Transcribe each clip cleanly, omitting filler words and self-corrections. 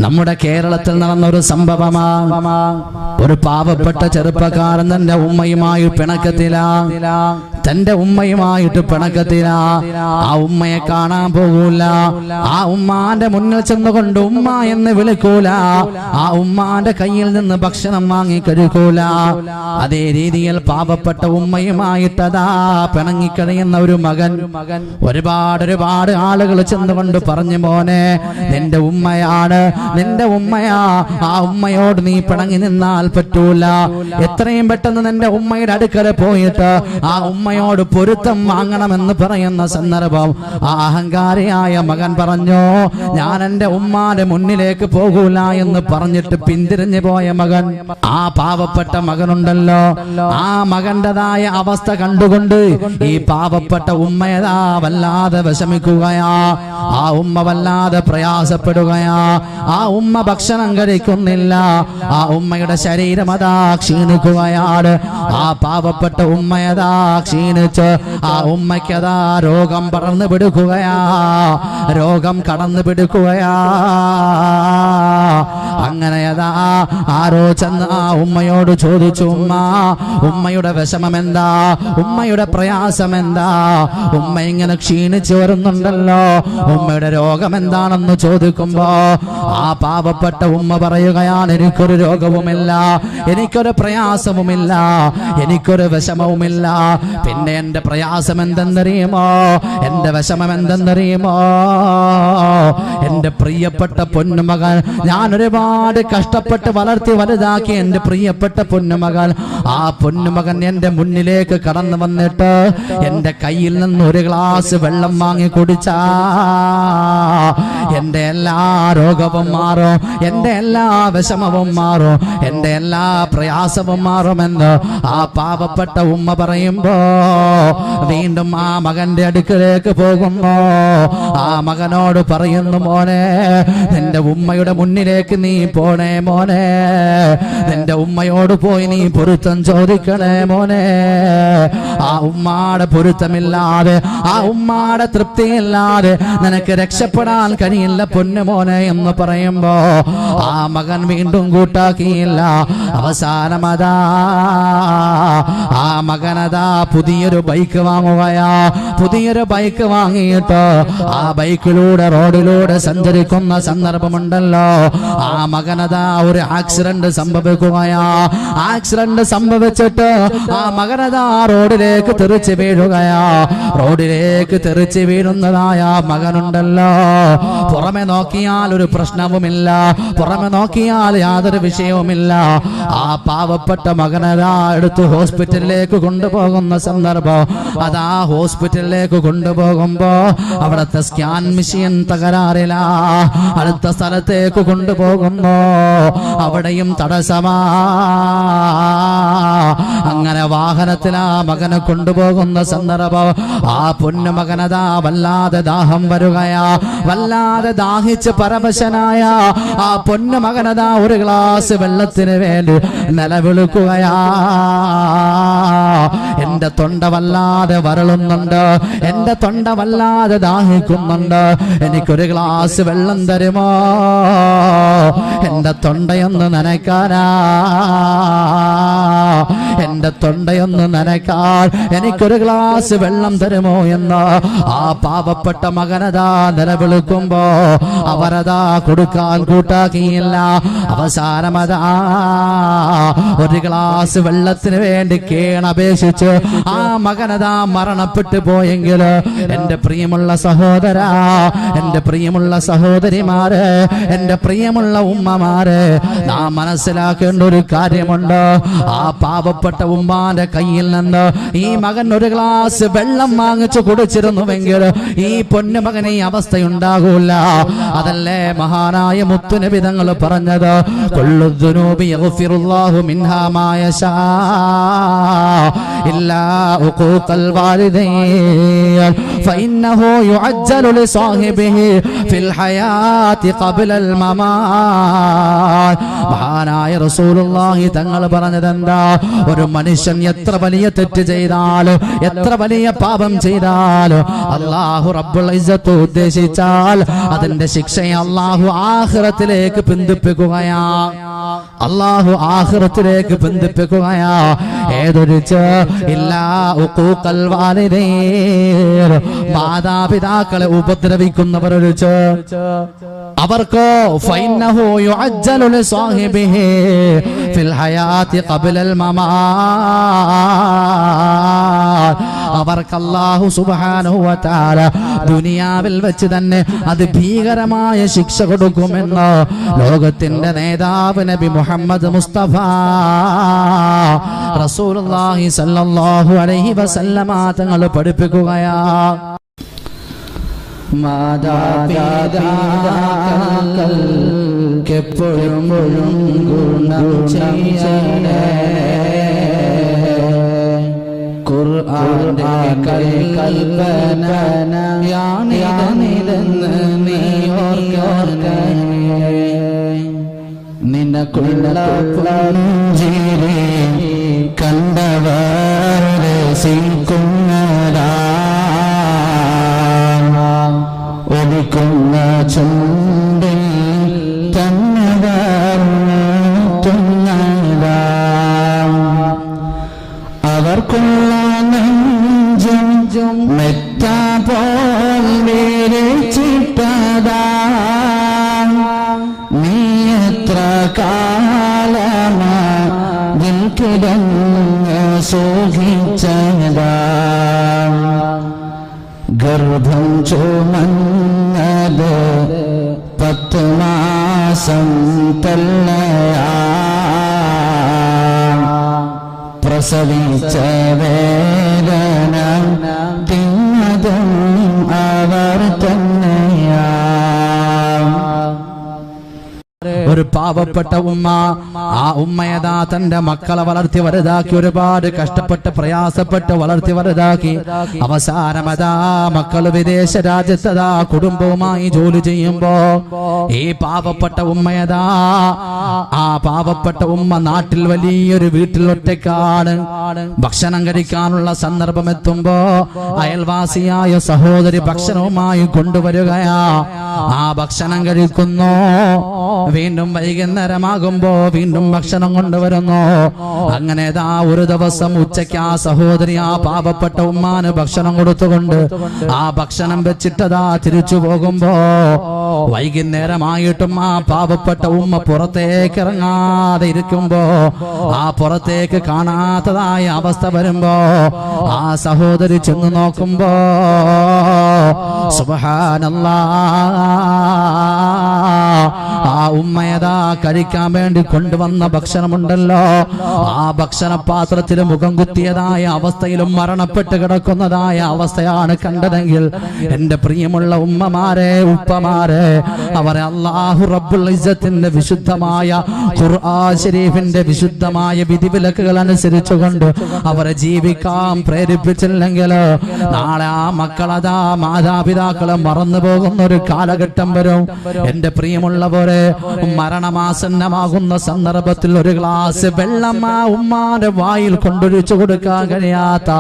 നമ്മുടെ കേരളത്തിൽ നടന്ന ഒരു സംഭവമാണ്. ഒരു പാവപ്പെട്ട ചെറുപ്പക്കാരൻ തന്റെ ഉമ്മയുമായി പിണക്കത്തിലാ, തന്റെ ഉമ്മയുമായിട്ട് പിണക്കത്തിലാ. ആ ഉമ്മയെ കാണാൻ പോകൂല, ആ ഉമ്മാന്റെ മുന്നിൽ ചെന്നുകൊണ്ട് ഉമ്മ എന്ന് വിളിക്കൂല, ആ ഉമ്മാന്റെ കയ്യിൽ നിന്ന് ഭക്ഷണം വാങ്ങി കഴിക്കൂല. അതേ രീതിയിൽ പാവപ്പെട്ട ഉമ്മയുമായിട്ടതാ പിണങ്ങിക്കഴിയുന്ന ഒരു മകൻ ഒരുപാട് ആളുകൾ ചെന്നുകൊണ്ട് പറഞ്ഞു, മോനെ നിന്റെ ഉമ്മയാണ്, നിന്റെ ഉമ്മയാ, ആ ഉമ്മയോട് നീ പിണങ്ങി നിന്നാൽ പറ്റൂല. എത്രയും പെട്ടെന്ന് നിന്റെ ഉമ്മയുടെ അടുക്കൽ പോയിട്ട് ആ ഉമ്മയോട് പൊരുത്തം വാങ്ങണമെന്ന് പറയുന്ന സന്ദർഭം ആ അഹങ്കാരിയായ മകൻ പറഞ്ഞു, ഞാൻ എന്റെ ഉമ്മാന്റെ മുന്നിലേക്ക് പോകൂല എന്ന് പറഞ്ഞിട്ട് പിന്തിരിഞ്ഞു പോയ മകൻ. ആ പാവപ്പെട്ട മകനുണ്ടല്ലോ, ആ മകന്റേതായ അവസ്ഥ കണ്ടുകൊണ്ട് ഈ പാവപ്പെട്ട ഉമ്മയതാ വല്ലാതെ വിഷമിക്കുകയാ, ആ ഉമ്മ വല്ലാതെ പ്രയാസപ്പെടുകയാ. ആ ഉമ്മ ഭക്ഷണം കഴിക്കുന്നില്ല, ആ ഉമ്മയുടെ ശരീരം അതാ ക്ഷീണിക്കുകയാണ്. ആ പാവപ്പെട്ട ഉമ്മയതാ ക്ഷീണിച്ച് ആ ഉമ്മയ്ക്കതാ രോഗം പടർന്നു പിടിക്കുകയാ, രോഗം കടന്നു പിടിക്കുകയാ. അങ്ങനെയതാ ആരോ ചെന്ന് ആ ഉമ്മയോട് ചോദിച്ചു, ഉമ്മയുടെ വിഷമം എന്താ, ഉമ്മയുടെ പ്രയാസം എന്താ, ഉമ്മ ഇങ്ങനെ ക്ഷീണിച്ചു വരുന്നുണ്ടല്ലോ, ഉമ്മയുടെ രോഗം എന്താണെന്ന് ചോദിക്കുമ്പോ ആ പാവപ്പെട്ട ഉമ്മ പറയുകയാണ്, എനിക്കൊരു രോഗവുമില്ല, എനിക്കൊരു പ്രയാസവുമില്ല, എനിക്കൊരു വിഷമവുമില്ല. പിന്നെ എന്റെ പ്രയാസം എന്തെന്നറിയുമോ, എന്റെ വിഷമം എന്തെന്നറിയുമോ, എന്റെ പ്രിയപ്പെട്ട പൊന്നുമകൻ, ഞാൻ ഒരുപാട് കഷ്ടപ്പെട്ട് വളർത്തി വലുതാക്കി എന്റെ പ്രിയപ്പെട്ട പൊന്നുമകൻ, ആ പൊന്നുമകൻ എന്റെ മുന്നിലേക്ക് കടന്നു വന്നിട്ട് എന്റെ കയ്യിൽ നിന്ന് ഒരു ഗ്ലാസ് വെള്ളം വാങ്ങി കുടിച്ചാ എന്റെ എല്ലാ രോഗവും മാറും, എന്റെ എല്ലാ വിഷമവും മാറും, എന്റെ എല്ലാ പ്രയാസവും മാറുമെന്ന് ആ പാവപ്പെട്ട ഉമ്മ പറയുമ്പോ വീണ്ടും ആ മകന്റെ അടുക്കലേക്ക് പോകുന്നു. ആ മകനോട് പറയുന്നു, മോനെ നിന്റെ ഉമ്മയുടെ മുന്നിലേക്ക് നീ പോണേ മോനെ, നിന്റെ ഉമ്മയോട് പോയി നീ പൊരുത്തം ചോദിക്കണേ മോനെ. ആ ഉമ്മാടെ പൊരുത്തമില്ലാതെ, ആ ഉമ്മാടെ തൃപ്തിയില്ലാതെ നിനക്ക് രക്ഷപ്പെടാൻ കഴിയില്ല പൊന്നുമോനെ എന്ന് പറയുമ്പോ ആ മകൻ വീണ്ടും കൂട്ടാക്കിയില്ല. അവസാനമതാ ആ മകനതാ പുതിയൊരു ബൈക്ക് വാങ്ങുകയാ. പുതിയൊരു ബൈക്ക് വാങ്ങിയിട്ട് ആ ബൈക്കിലൂടെ റോഡിലൂടെ സഞ്ചരിക്കുന്ന സന്ദർഭമുണ്ടല്ലോ, ആ മകനതാ ഒരു ആക്സിഡന്റ് സംഭവിക്കുകയാ. ആക്സിഡന്റ് സംഭവിച്ചിട്ട് ആ മകനതാ റോഡിലേക്ക് തെറിച്ച് വീഴുകയാ. റോഡിലേക്ക് തെറിച്ച് വീഴുന്നതായ മകനുണ്ടല്ലോ, പുറമെ നോക്കിയാൽ ഒരു പ്രശ്നവുമില്ല, പുറമെ നോക്കിയാൽ യാതൊരു വിഷയവുമില്ല. ആ പാവപ്പെട്ട മകനതാ എടുത്ത് ഹോസ്പിറ്റലിലേക്ക് കൊണ്ടുപോകുന്ന സന്ദർഭം, അതാ ഹോസ്പിറ്റലിലേക്ക് കൊണ്ടുപോകുമ്പോ അവിടുത്തെ സ്കാൻ മെഷീൻ തകരാറില്ല. അടുത്ത സ്ഥലത്തേക്ക് കൊണ്ടുപോകുന്നു, അവിടെയും തടസ്സമാ. അങ്ങനെ വാഹനത്തിലാ മകനെ കൊണ്ടുപോകുന്ന സന്ദർഭം ആ പൊന്നുമകനതാ വല്ലാതെ ദാഹം വരുകയാ. വല്ലാതെ ദാഹിച്ച് പരവശനായ ആ പൊന്നുമകനതാ ഒരു ഗ്ലാസ് വെള്ളത്തിന് വേണ്ടി നിലവിളിക്കുകയാ. എന്റെ തൊണ്ട വല്ലാതെ വരളുന്നുണ്ട്, എന്റെ തൊണ്ട വല്ലാതെ ദാഹിക്കുന്നുണ്ട്, എനിക്കൊരു ഗ്ലാസ് വെള്ളം തരുമോ, എന്റെ തൊണ്ടയൊന്ന് നനയ്ക്കാനാ, എന്റെ തൊണ്ടയൊന്ന് നനയ്ക്കാൻ എനിക്കൊരു ഗ്ലാസ് വെള്ളം തരുമോ എന്ന് ആ പാവപ്പെട്ട മകനതാ നിലവിളിക്കുമ്പോ അവരതാ കൊടുക്കാൻ കൂട്ടാക്കിയില്ല. അവസാനമതാ ഒരു ഗ്ലാസ് വെള്ളത്തിന് വേണ്ടി കേണപേക്ഷിച്ച് ആ മകനതാ മരണപ്പെട്ടു പോയെങ്കിൽ എന്റെ പ്രിയമുള്ള സഹോദരാ, എന്റെ പ്രിയമുള്ള സഹോദരിമാരെ, എന്റെ പ്രിയമുള്ള ഉമ്മമാരെ, നാം മനസ്സിലാക്കേണ്ട ഒരു കാര്യമുണ്ട്. ആ പാവപ്പെട്ട ഉമ്മാന്റെ കയ്യിൽ നിന്ന് ഈ മകൻ ഒരു ഗ്ലാസ് വെള്ളം വാങ്ങിച്ചു കുടിച്ചിരുന്നുവെങ്കിൽ ഈ പൊന്നുമകന് ഈ അവസ്ഥയുണ്ടാകൂല. അതല്ലേ മഹാനായ മുത്തുനബി തങ്ങൾ പറഞ്ഞത്, കുല്ലു ദുനൂബി യഗ്ഫിറുല്ലാഹു മിൻഹാ മാ യശാ ഇല്ലാ ഉഖൂഖൽ വാലിദൈൻ ഫഇന്നഹു യുഅജ്ജലു ലിസാഹിബിഹി ഫിൽ ഹയാതി ഖബ്ലൽ മമാത്. മഹാനായ റസൂലുള്ളാഹി തങ്ങൾ പറഞ്ഞത് എന്താ, ഒരു മനുഷ്യൻ എത്ര വലിയ തെറ്റ് ചെയ്താലും എത്ര വലിയ പാപം ചെയ്താലും അല്ലാഹു റബ്ബുൽ ഇസ്സത്ത് ഉദ്ദേശിച്ചാൽ അതിന്റെ ശിക്ഷയെ അല്ലാഹു ആഖിറത്തിലേക്ക് ബന്ധിപ്പിക്കുകയാ. അല്ലാഹു ആഖിറത്തിലേക്ക് ബന്ധിപ്പിക്കുകയാ. ഏതൊരു ഇല്ലാ ഉഖൂഖൽ വാലിദൈൻ, മാതാപിതാക്കളെ ഉപദ്രവിക്കുന്നവരൊരു അവർക്കോ ഫൈന്നഹു യുഅജ്ജലു ലിസാഹിബിഹി ഫിൽ ഹയാതി ഖബ്ലൽ മമാത്, അവർക്ക് അല്ലാഹു സുബ്ഹാനഹു വ തആല ദുനിയാവിൽ വെച്ച് തന്നെ അത് ഭീകരമായ ശിക്ഷ കൊടുക്കുമെന്ന് ലോകത്തിന്റെ നേതാവ് നബി മുഹമ്മദ് മുസ്തഫ റസൂലുള്ളാഹി സ്വല്ലല്ലാഹു അലൈഹി വസല്ലമ തങ്ങൾ പഠിപ്പിക്കുകയാ. മാതാപിതാക്കൾക്കെപ്പോഴും ഗുണം ചെയ്യണേ. ഖുർആന്റെ കൽപ്പനയാണിതെന്ന് നീ ഓർക്കണേ. നിനക്കുള്ള പുഞ്ചിരി കണ്ടവർ രസിക്കുന്നതാ, ഒലിക്കുന്ന ചുണ്ടിൽ തന്നതാ, അവർക്കുള്ള നെഞ്ചും മെറ്റ പോൽ വിരിച്ചിട്ടതാ. നീ എത്ര കാലമാ കിടന്ന് സൂഹിച്ചതാ, ഗർഭം ചുമന്നത് 10 മാസം തല്ലയാ, പ്രസവിച്ച വേദന തിന്നതും അവർ തന്നെയാ. ഒരു പാവപ്പെട്ട ഉമ്മ, ആ ഉമ്മയതാ തന്റെ മക്കളെ വളർത്തി വലുതാക്കി, ഒരുപാട് കഷ്ടപ്പെട്ട് പ്രയാസപ്പെട്ട് വളർത്തി വലുതാക്കി. അവസാനമതാ മക്കൾ വിദേശ രാജ്യത്തതാ കുടുംബവുമായി ജോലി ചെയ്യുമ്പോ ഈ പാവപ്പെട്ട ഉമ്മയതാ, ആ പാവപ്പെട്ട ഉമ്മ നാട്ടിൽ വലിയൊരു വീട്ടിൽ ഒറ്റക്കാണ്. ഭക്ഷണം കഴിക്കാനുള്ള സന്ദർഭം എത്തുമ്പോ അയൽവാസിയായ സഹോദരി ഭക്ഷണവുമായി കൊണ്ടുവരികയാ. ആ ഭക്ഷണം കഴിക്കുന്നു. വീണ്ടും വൈകുന്നേരമാകുമ്പോ വീണ്ടും ഭക്ഷണം കൊണ്ടുവരുന്നു. അങ്ങനെ ഒരു ദിവസം ഉച്ചയ്ക്ക് ആ സഹോദരി ആ പാവപ്പെട്ട ഉമ്മാന് ഭക്ഷണം കൊടുത്തുകൊണ്ട് ആ ഭക്ഷണം വെച്ചിട്ടതാ തിരിച്ചു പോകുമ്പോ വൈകുന്നേരമായിട്ടും ആ പാവപ്പെട്ട ഉമ്മ പുറത്തേക്ക് ഇറങ്ങാതെ ഇരിക്കുമ്പോ, ആ പുറത്തേക്ക് കാണാത്തതായ അവസ്ഥ വരുമ്പോ ആ സഹോദരി ചെന്ന് നോക്കുമ്പോ സുബ്ഹാനല്ലാഹ്, ആ ഉമ്മയതാ കഴിക്കാൻ വേണ്ടി കൊണ്ടുവന്ന ഭക്ഷണമുണ്ടല്ലോ, ആ ഭക്ഷണ പാത്രത്തിൽ മുഖം കുത്തിയതായ അവസ്ഥയിലും മരണപ്പെട്ട് കിടക്കുന്നതായ അവസ്ഥയാണ് കണ്ടതെങ്കിൽ, എന്റെ പ്രിയമുള്ള ഉമ്മമാരെ ഉപ്പമാരെ, അവരെ അല്ലാഹു റബ്ബുൽ ഇസ്സത്തിന്റെ വിശുദ്ധമായ ഖുർആൻ ശരീഫിന്റെ വിശുദ്ധമായ വിധിവിലക്കുകൾ അനുസരിച്ചുകൊണ്ട് അവരെ ജീവിക്കാൻ പ്രേരിപ്പിച്ചില്ലെങ്കിൽ നാളെ ആ മക്കളതാ മാതാപിതാക്കളെ മറന്നു പോകുന്ന ഒരു കാലഘട്ടം വരും. എന്റെ പ്രിയമുള്ളവരെ, മരണമാസന്നമാകുന്ന സന്ദർഭത്തിൽ ഒരു ഗ്ലാസ് വെള്ളം ആ ഉമ്മാന്റെ വായിൽ കൊണ്ടൊഴിച്ചു കൊടുക്കാൻ കഴിയാത്ത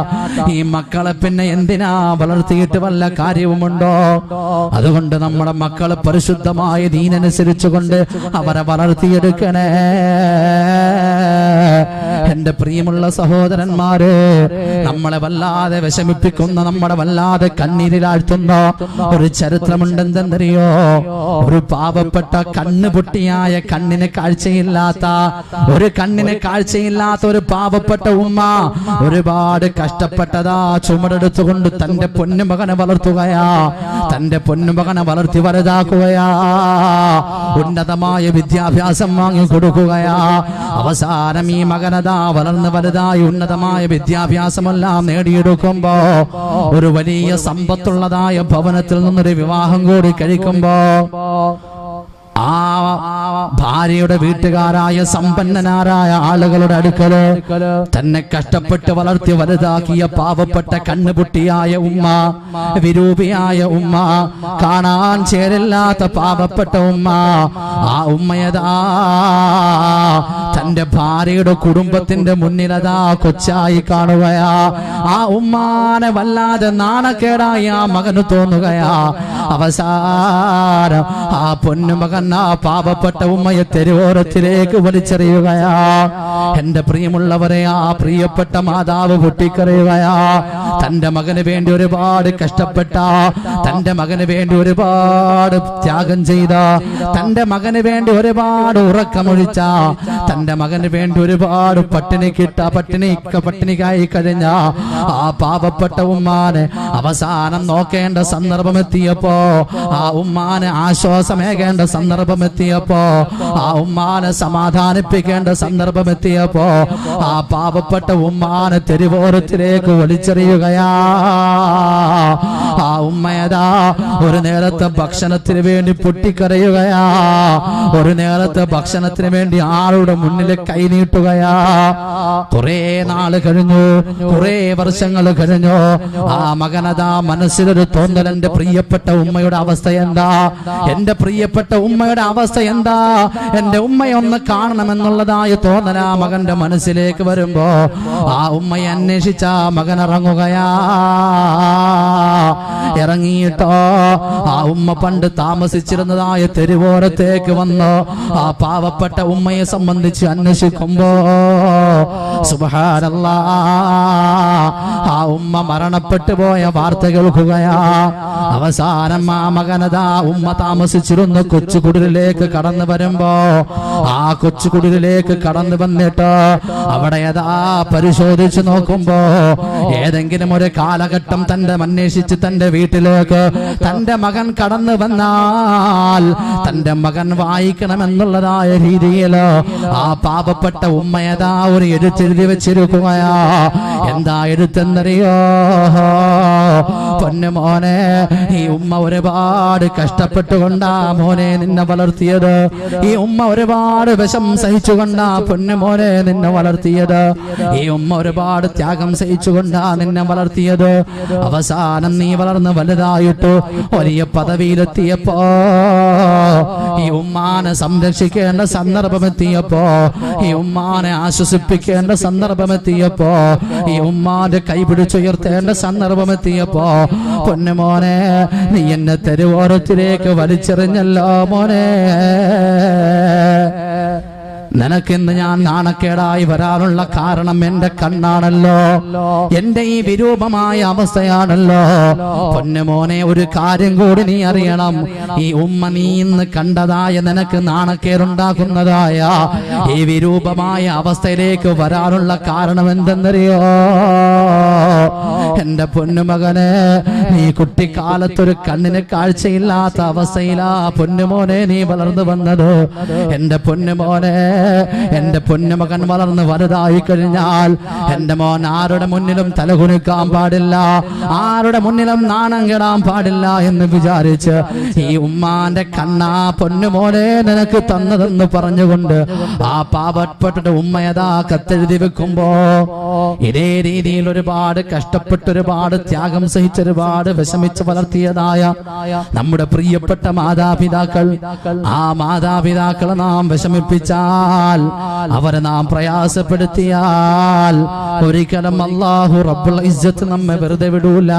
ഈ മക്കളെ പിന്നെ എന്തിനാ വളർത്തിയിട്ട് വല്ല കാര്യവുമുണ്ടോ? അതുകൊണ്ട് നമ്മുടെ മക്കളെ പരിശുദ്ധമായ ദീനനുസരിച്ചുകൊണ്ട് അവരെ വളർത്തിയെടുക്കണേ. എന്റെ പ്രിയമുള്ള സഹോദരന്മാരെ, നമ്മളെ വല്ലാതെ വിഷമിപ്പിക്കുന്ന, നമ്മളെ വല്ലാതെ കണ്ണീരിലാഴ്ത്തുന്ന ഒരു ചരിത്രമുണ്ടെന്തെന്നറിയോ? ഒരു പാവപ്പെട്ട കണ്ണ് പൊട്ടിയായ, കണ്ണിന് കാഴ്ചയില്ലാത്ത ഒരു പാവപ്പെട്ട ഉമ്മ ഒരുപാട് കഷ്ടപ്പെട്ടതാ ചുമടെടുത്തുകൊണ്ട് തന്റെ പൊന്നുമകനെ വളർത്തുകയാ, തന്റെ പൊന്നുമകനെ വളർത്തി വലുതാക്കുകയാ, ഉന്നതമായ വിദ്യാഭ്യാസം വാങ്ങി കൊടുക്കുകയാ. അവസാനം ഈ മകനതാ വളർന്ന് വലുതായി ഉന്നതമായ വിദ്യാഭ്യാസമെല്ലാം നേടിയെടുക്കുമ്പോ ഒരു വലിയ സമ്പത്തുള്ളതായ ഭവനത്തിൽ നിന്നൊരു വിവാഹം കൂടി കഴിക്കുമ്പോ ആ ഭാര്യയുടെ വീട്ടുകാരായ സമ്പന്നനാരായ ആളുകളുടെ അടുക്കല് തന്നെ കഷ്ടപ്പെട്ട് വളർത്തി വലുതാക്കിയ പാവപ്പെട്ട കണ്ണുപൊട്ടിയായ ഉമ്മ, വിരൂപിയായ ഉമ്മ, കാണാൻ ചേരില്ലാത്ത പാവപ്പെട്ട ഉമ്മ, ആ ഉമ്മയതാ തന്റെ ഭാര്യയുടെ കുടുംബത്തിന്റെ മുന്നിലതാ കൊച്ചായി കാണുകയാ. ആ ഉമ്മാനെ വല്ലാതെ നാണക്കേടായി ആ മകന് തോന്നുകയാ. അവസാനം ആ പൊന്നുമകൻ ആ പാവപ്പെട്ട ഉമ്മയെ തെരുവോരത്തിലേക്ക് വലിച്ചെറിയുകയാ. എന്റെ പ്രിയമുള്ളവരെ, ആ പ്രിയപ്പെട്ട മാതാവ് പൊട്ടിക്കരയുകയാ. തന്റെ മകന് വേണ്ടി ഒരുപാട് കഷ്ടപ്പെട്ട, തന്റെ മകന് വേണ്ടി ഒരുപാട് ത്യാഗം ചെയ്ത, തന്റെ മകന് വേണ്ടി ഒരുപാട് ഉറക്കമൊഴിച്ച, തന്റെ മകന് വേണ്ടി ഒരുപാട് പട്ടിണിക്കായി കഴിഞ്ഞ ആ പാവപ്പെട്ട ഉമ്മാനെ അവസാനം നോക്കേണ്ട സന്ദർഭം എത്തിയപ്പോ, ആ ഉമ്മാനെ ആശ്വാസമേകേണ്ട സന്ദർഭം എത്തിയപ്പോ, ആ ഉമ്മാനെ സമാധാനിപ്പിക്കേണ്ട സന്ദർഭം എത്തിയപ്പോ, ആ പാവപ്പെട്ട ഉമ്മാനെ തെരുവോരത്തിലേക്ക് വലിച്ചെറിയുകയാ. ആ ഉമ്മയതാ ഒരു നേരത്തെ ഭക്ഷണത്തിന് വേണ്ടി പൊട്ടിക്കരയുകയാ. ഒരു നേരത്തെ ഭക്ഷണത്തിന് വേണ്ടി ആളുടെ മുന്നിൽ കൈനീട്ടുകയാ. കുറെ നാള് കഴിഞ്ഞു, കുറെ വർഷങ്ങൾ കഴിഞ്ഞു. ആ മകനതാ മനസ്സിലൊരു തോന്നൽ, എന്റെ പ്രിയപ്പെട്ട ഉമ്മയുടെ അവസ്ഥ എന്താ, എന്റെ പ്രിയപ്പെട്ട ഉമ്മയുടെ അവസ്ഥ എന്താ, എന്റെ ഉമ്മയൊന്ന് കാണണമെന്നുള്ളതായ തോന്നൽ ആ മകന്റെ മനസ്സിലേക്ക് വരുമ്പോ ആ ഉമ്മയെ അന്വേഷിച്ച മകൻ ഇറങ്ങുകയാ. ഇറങ്ങിയിട്ടോ ആ ഉമ്മ പണ്ട് താമസിച്ചിരുന്നതായ തെരുവോരത്തേക്ക് വന്നു. ആ പാവപ്പെട്ട ഉമ്മയെ സംബന്ധിച്ച് അന്വേഷിക്കുമ്പോ സുബ്ഹാനല്ലാഹ്, ആ ഉമ്മ മരണപ്പെട്ടു പോയ വാർത്ത കേൾക്കുകയാ. അവസാനം ആ മകനതാ ഉമ്മ താമസിച്ചിരുന്ന കൊച്ചുകുടിലേക്ക് കടന്നു വരുമ്പോ, ആ കൊച്ചുകുടിലേക്ക് കടന്നു വന്നിട്ട് അവിടെ യഥാ പരിശോധിച്ചു നോക്കുമ്പോ ഏതെങ്കിലും ഒരു കാലഘട്ടം തന്റെ അന്വേഷിച്ച് തന്റെ വീട്ടിലേക്ക് തന്റെ മകൻ കടന്നു വന്നാൽ തന്റെ മകൻ വായിക്കണമെന്നുള്ളതായ രീതിയിൽ ആ പാവപ്പെട്ട ഉമ്മയതാ ഒരു എഴുത്തെഴുതി വെച്ചിരിക്കുകയാ. എന്താ എഴുത്തെന്നറിയോ? പൊന്നു മോനെ, ഈ ഉമ്മ ഒരുപാട് കഷ്ടപ്പെട്ടുകൊണ്ടാ മോനെ നിന്നെ വളർത്തിയത്. ഈ ഉമ്മ ഒരുപാട് വിഷം സഹിച്ചുകൊണ്ടാ പൊന്നു മോനെ നിന്നെ വളർത്തിയത്. ഈ ഉമ്മ ഒരുപാട് ത്യാഗം സഹിച്ചുകൊണ്ടാ നിന്നെ വളർത്തിയത്. അവസാനം നീ വളർന്ന് വലുതായിട്ട് വലിയ പദവിയിലെത്തിയപ്പോ, ഈ ഉമ്മാനെ സംരക്ഷിക്കേണ്ട സന്ദർഭമെത്തിയപ്പോ, ഈ ഉമ്മാനെ ആശ്വസിപ്പിക്കേണ്ട സന്ദർഭമെത്തിയപ്പോ, ഈ ഉമ്മാന്റെ കൈപിടിച്ചുയർത്തേണ്ട സന്ദർഭമെത്തിയപ്പോ, പൊന്നുമോനെ നീ എന്നെ തെരുവോരത്തിലേക്ക് വലിച്ചെറിഞ്ഞല്ലോ മോനെ. നിനക്കിന്ന് ഞാൻ നാണക്കേടായി വരാനുള്ള കാരണം എന്റെ കണ്ണാണല്ലോ, എന്റെ ഈ വിരൂപമായ അവസ്ഥയാണല്ലോ. പൊന്നുമോനെ, ഒരു കാര്യം കൂടി നീ അറിയണം. ഈ ഉമ്മ നീ ഇന്ന് കണ്ടതായ നിനക്ക് നാണക്കേടുണ്ടാക്കുന്നതായ ഈ വിരൂപമായ അവസ്ഥയിലേക്ക് വരാനുള്ള കാരണം എന്തെന്നറിയോ? എന്റെ പൊന്നുമകനെ, നീ കുട്ടിക്കാലത്തൊരു കണ്ണിന് കാഴ്ചയില്ലാത്ത അവസ്ഥയിലാ പൊന്നുമോനെ നീ വളർന്നു വന്നത്. എന്റെ പൊന്നുമോനെ, എന്റെ പൊന്നുമകൻ വളർന്ന് വലുതായി കഴിഞ്ഞാൽ എന്റെ മോൻ ആരുടെ മുന്നിലും തലകുനിക്കാൻ പാടില്ല, ആരുടെ മുന്നിലും നാണം കെടാൻ പാടില്ല എന്ന് വിചാരിച്ച് ഈ ഉമ്മാന്റെ കണ്ണാ പൊന്നുമോനെ നിനക്ക് തന്നതെന്ന് പറഞ്ഞുകൊണ്ട് ആ പാവപ്പെട്ട ഉമ്മയതാ കത്തെഴുതി വെക്കുമ്പോ, ഇതേ രീതിയിൽ ഒരുപാട് കഷ്ടപ്പെട്ട് ഒരുപാട് ത്യാഗം സഹിച്ച് ഒരുപാട് വിഷമിച്ച് വളർത്തിയതായ നമ്മുടെ പ്രിയപ്പെട്ട മാതാപിതാക്കൾ, ആ മാതാപിതാക്കളെ നാം വിഷമിപ്പിച്ചാൽ, അവരെ നാം പ്രയാസപ്പെടുത്തിയാൽ ഒരിക്കലും അല്ലാഹു റബ്ബുൽ ഇസ്സത്ത് നമ്മെ വെറുതെ വിടൂല.